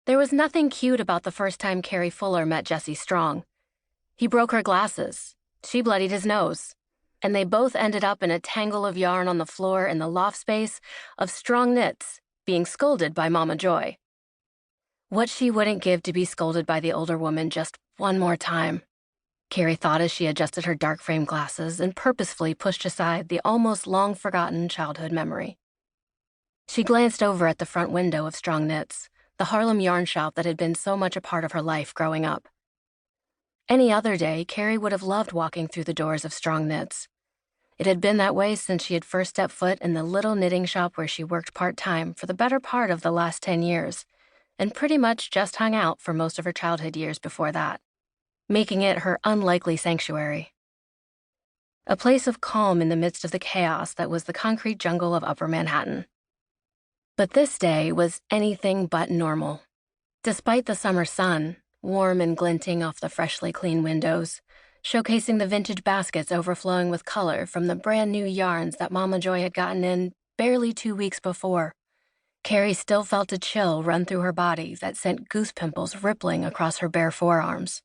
There was nothing cute about the first time Kerry Fuller met Jessie Strong. He broke her glasses, she bloodied his nose, and they both ended up in a tangle of yarn on the floor in the loft space of Strong Knits, being scolded by Mama Joy. What she wouldn't give to be scolded by the older woman just one more time, Kerry thought as she adjusted her dark frame glasses and purposefully pushed aside the almost long-forgotten childhood memory. She glanced over at the front window of Strong Knits, the Harlem yarn shop that had been so much a part of her life growing up. Any other day, Kerry would have loved walking through the doors of Strong Knits. It had been that way since she had first stepped foot in the little knitting shop where she worked part-time for the better part of the last 10 years, and pretty much just hung out for most of her childhood years before that, making it her unlikely sanctuary. A place of calm in the midst of the chaos that was the concrete jungle of Upper Manhattan. But this day was anything but normal. Despite the summer sun, warm and glinting off the freshly cleaned windows, showcasing the vintage baskets overflowing with color from the brand new yarns that Mama Joy had gotten in barely 2 weeks before, Kerry still felt a chill run through her body that sent goose pimples rippling across her bare forearms.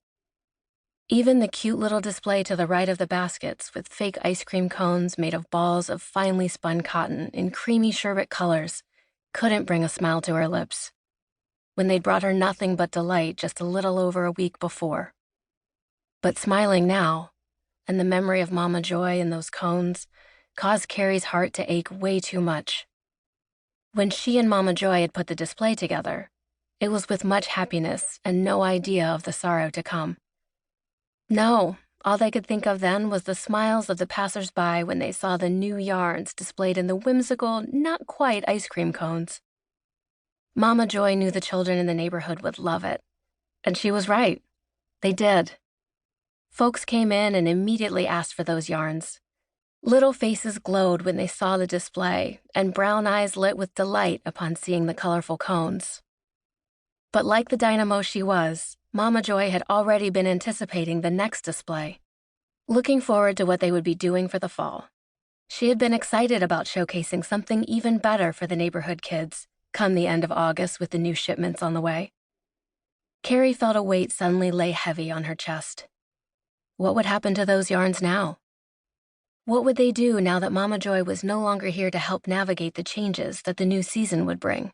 Even the cute little display to the right of the baskets with fake ice cream cones made of balls of finely spun cotton in creamy sherbet colors couldn't bring a smile to her lips, when they'd brought her nothing but delight just a little over a week before. But smiling now, and the memory of Mama Joy and those cones, caused Kerry's heart to ache way too much. When she and Mama Joy had put the display together, it was with much happiness and no idea of the sorrow to come. No, all they could think of then was the smiles of the passers-by when they saw the new yarns displayed in the whimsical, not quite ice cream cones. Mama Joy knew the children in the neighborhood would love it, and she was right. They did. Folks came in and immediately asked for those yarns. Little faces glowed when they saw the display, and brown eyes lit with delight upon seeing the colorful cones. But like the dynamo she was, Mama Joy had already been anticipating the next display, looking forward to what they would be doing for the fall. She had been excited about showcasing something even better for the neighborhood kids come the end of August with the new shipments on the way. Kerry felt a weight suddenly lay heavy on her chest. What would happen to those yarns now? What would they do now that Mama Joy was no longer here to help navigate the changes that the new season would bring?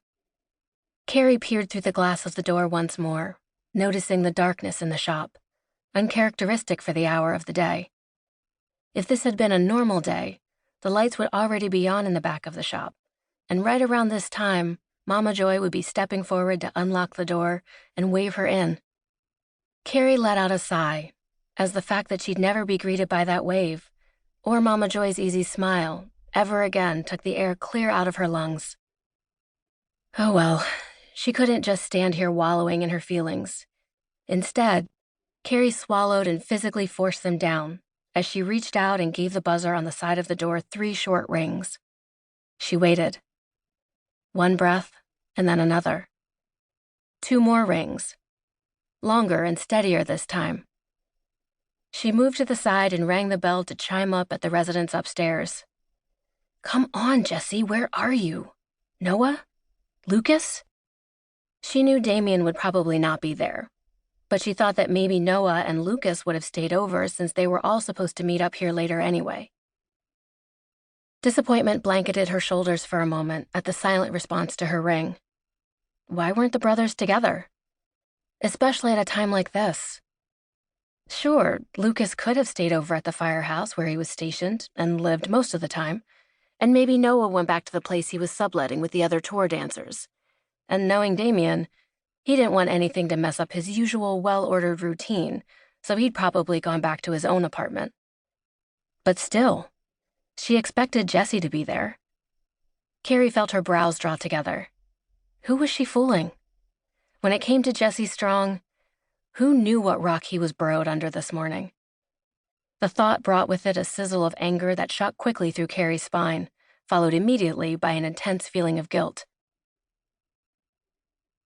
Kerry peered through the glass of the door once more, noticing the darkness in the shop, uncharacteristic for the hour of the day. If this had been a normal day, the lights would already be on in the back of the shop, and right around this time, Mama Joy would be stepping forward to unlock the door and wave her in. Kerry let out a sigh, as the fact that she'd never be greeted by that wave, or Mama Joy's easy smile, ever again took the air clear out of her lungs. Oh well, she couldn't just stand here wallowing in her feelings. Instead, Kerry swallowed and physically forced them down as she reached out and gave the buzzer on the side of the door 3 short rings. She waited. One breath, and then another. 2 more rings. Longer and steadier this time. She moved to the side and rang the bell to chime up at the residents upstairs. Come on, Jessie, where are you? Noah? Lucas? She knew Damien would probably not be there, but she thought that maybe Noah and Lucas would have stayed over since they were all supposed to meet up here later anyway. Disappointment blanketed her shoulders for a moment at the silent response to her ring. Why weren't the brothers together? Especially at a time like this. Sure, Lucas could have stayed over at the firehouse where he was stationed and lived most of the time, and maybe Noah went back to the place he was subletting with the other tour dancers. And knowing Damien, he didn't want anything to mess up his usual well-ordered routine, so he'd probably gone back to his own apartment. But still, she expected Jessie to be there. Kerry felt her brows draw together. Who was she fooling? When it came to Jessie Strong, who knew what rock he was burrowed under this morning? The thought brought with it a sizzle of anger that shot quickly through Kerry's spine, followed immediately by an intense feeling of guilt.